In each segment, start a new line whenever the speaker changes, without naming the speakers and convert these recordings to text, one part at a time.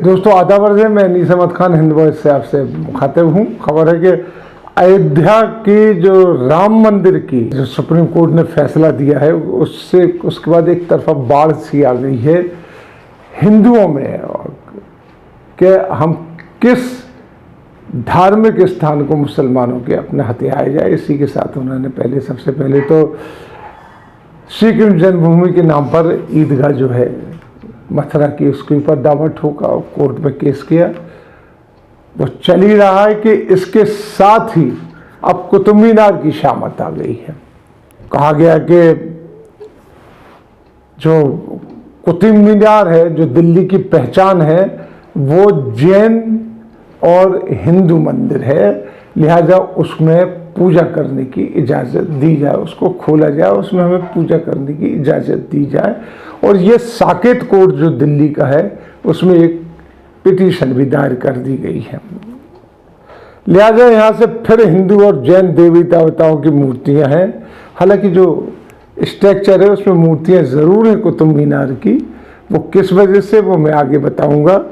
दोस्तों आदाब अर्ज़ है, मैं नीस अहमद खान हिंद वॉइस से आपसे मुखातिब हूँ। खबर है कि अयोध्या की जो राम मंदिर की जो सुप्रीम कोर्ट ने फैसला दिया है उसके बाद एक तरफा बाढ़ सी आ गई है हिंदुओं में कि हम किस धार्मिक स्थान को मुसलमानों के अपने हथियाया जाए। इसी के साथ उन्होंने सबसे पहले तो श्री कृष्ण जन्मभूमि के नाम पर ईदगाह जो है मथुरा की उसके ऊपर दावा ठोका और कोर्ट में केस किया। वो चल ही रहा है कि इसके साथ ही अब कुतुब मीनार की शामत आ गई है। कहा गया कि जो कुतुब मीनार है, जो दिल्ली की पहचान है, वो जैन और हिंदू मंदिर है, लिहाजा उसमें पूजा करने की इजाज़त दी जाए, उसको खोला जाए, उसमें हमें पूजा करने की इजाज़त दी जाए। और ये साकेत कोर्ट जो दिल्ली का है उसमें एक पिटीशन भी दायर कर दी गई है। लिहाजा यहाँ से फिर हिंदू और जैन देवी देवताओं की मूर्तियाँ हैं। हालांकि जो स्ट्रक्चर है उसमें मूर्तियाँ ज़रूर हैं कुतुब मीनार की, वो किस वजह से वो मैं आगे बताऊँगा।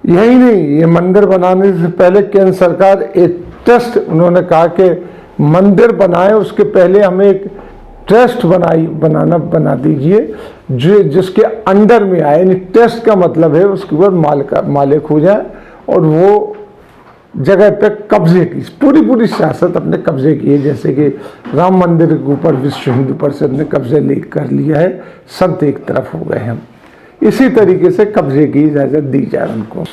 यही नहीं, ये मंदिर बनाने से पहले केंद्र सरकार एक ट्रस्ट, उन्होंने कहा कि मंदिर बनाए उसके पहले हमें एक ट्रस्ट बना दीजिए जो जिसके अंडर में आए। यानी ट्रस्ट का मतलब है उसके ऊपर मालिक हो जाए और वो जगह पे कब्जे की पूरी सियासत अपने कब्जे की है। जैसे कि राम मंदिर के ऊपर विश्व हिंदू परिषद ने कब्जे कर लिया है, संत एक तरफ हो गए हैं, इसी तरीके से कब्जे की इजाज़त दी जाए उनको।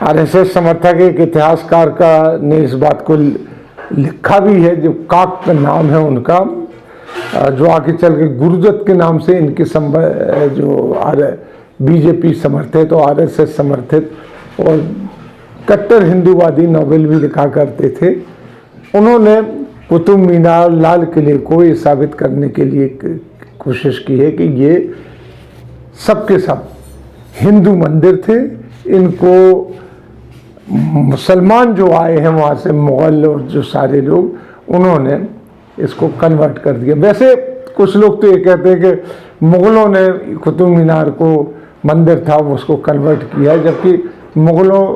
आरएसएस समर्थक एक इतिहासकार ने इस बात को लिखा भी है, जो काक का नाम है उनका, जो आगे चल के गुरुदत्त के नाम से इनके जो बीजेपी समर्थित और आरएसएस समर्थित और कट्टर हिंदूवादी नॉवेल भी लिखा करते थे। उन्होंने कुतुब मीनार, लाल किले को ये साबित करने के लिए कोशिश की है कि ये सबके सब हिंदू मंदिर थे। इनको मुसलमान जो आए हैं वहाँ से, मुग़ल और जो सारे लोग, उन्होंने इसको कन्वर्ट कर दिया। वैसे कुछ लोग तो ये कहते हैं कि मुग़लों ने कुतुब मीनार को मंदिर था वो उसको कन्वर्ट किया है, जबकि मुग़लों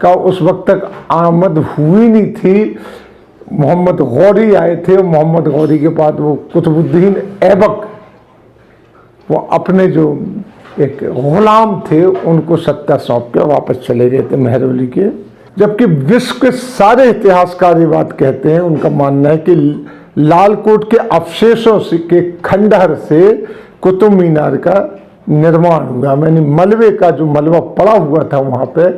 का उस वक्त तक आमद हुई नहीं थी। मोहम्मद गौरी आए थे और मोहम्मद गौरी के बाद वो कुतुबुद्दीन ऐबक, वो अपने जो एक गुलाम थे उनको सत्ता सौंप के वापस चले गए थे मेहरौली के। जबकि विश्व के सारे इतिहासकार ये बात कहते हैं, उनका मानना है कि लालकोट के अवशेषों के खंडहर से कुतुब मीनार का निर्माण हुआ। मैंने मलबे का जो मलबा पड़ा हुआ था वहाँ पे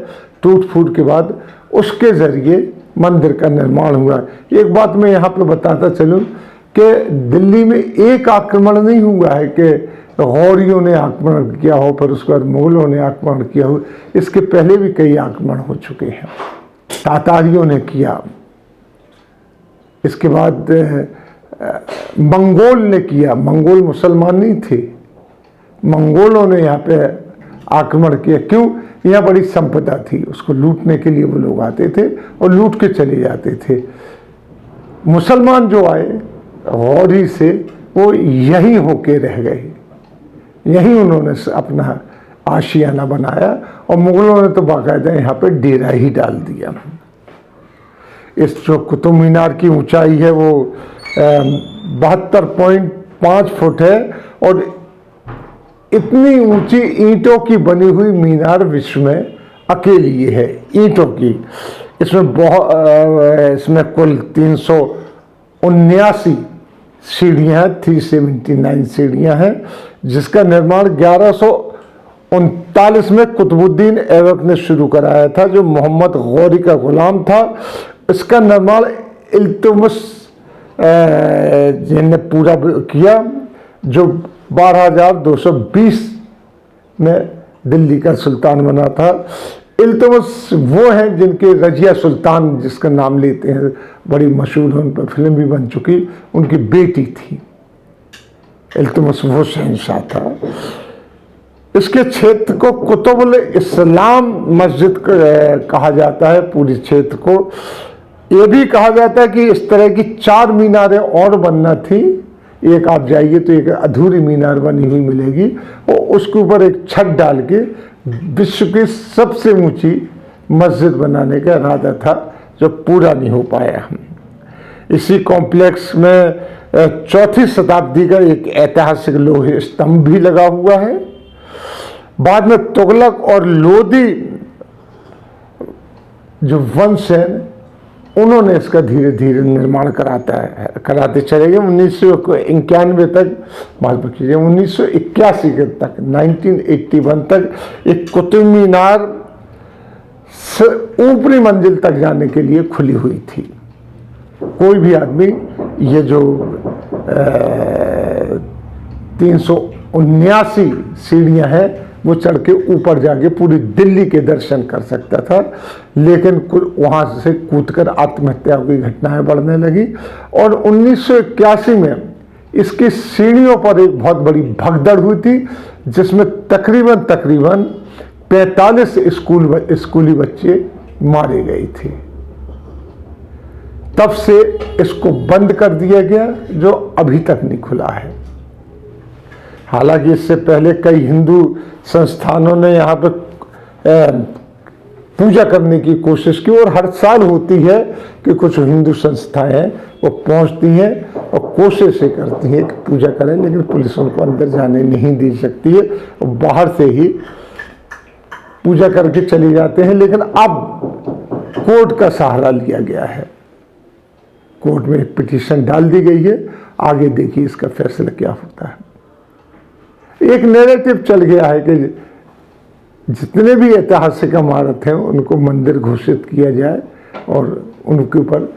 टूट फूट के बाद, उसके ज़रिए मंदिर का निर्माण हुआ। एक बात मैं यहाँ पे बताता चलूँ कि दिल्ली में एक आक्रमण नहीं हुआ है कि गौरियों ने आक्रमण किया हो फिर उसके बाद मुग़लों ने आक्रमण किया हो। इसके पहले भी कई आक्रमण हो चुके हैं। तातारियों ने किया, इसके बाद मंगोल ने किया। मंगोल मुसलमान नहीं थे, मंगोलों ने यहाँ पे आक्रमण किया। क्यों? यहाँ बड़ी संपदा थी, उसको लूटने के लिए वो लोग आते थे और लूट के चले जाते थे। मुसलमान जो आए गौरी से, वो यहीं होके रह गए, यहीं उन्होंने अपना आशियाना बनाया और मुग़लों ने तो बाकायदा यहाँ पे डेरा ही डाल दिया। इस जो कुतुब मीनार की ऊंचाई है वो 72.5 फुट है और इतनी ऊंची ईंटों की बनी हुई मीनार विश्व में अकेली ये है, ईंटों की। इसमें कुल 379 सीढ़ियाँ, 379 सीढ़ियाँ हैं, जिसका निर्माण 1139 में कुतुबुद्दीन ऐबक ने शुरू कराया था, जो मोहम्मद गौरी का गुलाम था। इसका निर्माण इल्तुतमिश जिन्होंने पूरा किया, जो 12,220 में दिल्ली का सुल्तान बना था। इल्तुतमिश वो हैं जिनके रजिया सुल्तान जिसका नाम लेते हैं, बड़ी मशहूर, उन पर फिल्म भी बन चुकी, उनकी बेटी थी। इल्तुतमिश वो शहंशाह था। इसके क्षेत्र को कुतुबुल इस्लाम मस्जिद कहा जाता है। पूरे क्षेत्र को ये भी कहा जाता है कि इस तरह की 4 मीनारें और बनना थी। एक आप जाइए तो एक अधूरी मीनार बनी हुई मिलेगी और उसके ऊपर एक छत डाल के विश्व की सबसे ऊंची मस्जिद बनाने का इरादा था, जो पूरा नहीं हो पाया। इसी कॉम्प्लेक्स में 4वीं शताब्दी का एक ऐतिहासिक लोहे स्तंभ भी लगा हुआ है। बाद में तुगलक और लोदी जो वंश है, उन्होंने इसका धीरे धीरे निर्माण कराते चले गए। 1991 तक, माफ कीजिए 1981 के तक, 1981 तक एक कुतुब मीनार ऊपरी मंजिल तक जाने के लिए खुली हुई थी। कोई भी आदमी ये जो 379 सीढ़ियां हैं वो चढ़ के ऊपर जाके पूरी दिल्ली के दर्शन कर सकता था, लेकिन वहाँ से कूदकर आत्महत्या की घटनाएं बढ़ने लगी। और 1981 में इसकी सीढ़ियों पर एक बहुत बड़ी भगदड़ हुई थी, जिसमें तकरीबन 45 स्कूली बच्चे मारे गए थे। तब से इसको बंद कर दिया गया, जो अभी तक नहीं खुला है। हालांकि इससे पहले कई हिंदू संस्थानों ने यहाँ पर पूजा करने की कोशिश की, और हर साल होती है कि कुछ हिंदू संस्थाएं हैं वो पहुँचती हैं और कोशिश करती हैं कि पूजा करें, लेकिन पुलिस उनको अंदर जाने नहीं दे सकती है, और बाहर से ही पूजा करके चले जाते हैं। लेकिन अब कोर्ट का सहारा लिया गया है, कोर्ट में एक पिटीशन डाल दी गई है, आगे देखिए इसका फैसला क्या होता है। एक नैरेटिव चल गया है कि जितने भी ऐतिहासिक इमारत हैं उनको मंदिर घोषित किया जाए और उनके ऊपर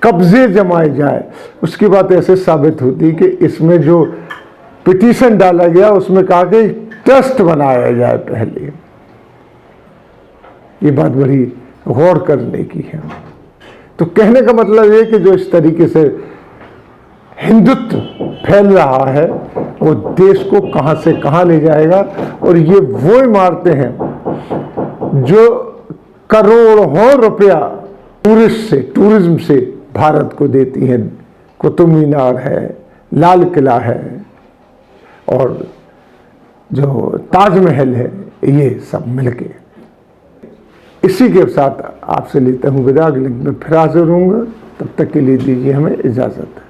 कब्जे जमाए जाए। उसकी बात ऐसे साबित होती है कि इसमें जो पिटीशन डाला गया उसमें कहा कि ट्रस्ट बनाया जाए पहले। ये बात बड़ी गौर करने की है। तो कहने का मतलब ये कि जो इस तरीके से हिंदुत्व फैल रहा है वो देश को कहां से कहां ले जाएगा। और ये वो इमारतें हैं जो करोड़ों रुपया टूरिज्म से भारत को देती हैं। कुतुब मीनार है, लाल किला है, और जो ताजमहल है, ये सब मिलके। इसी के साथ आपसे लेता हूं विदा। अगले दिन में फिर हाजिर होऊंगा, तब तक के लिए दीजिए हमें इजाजत।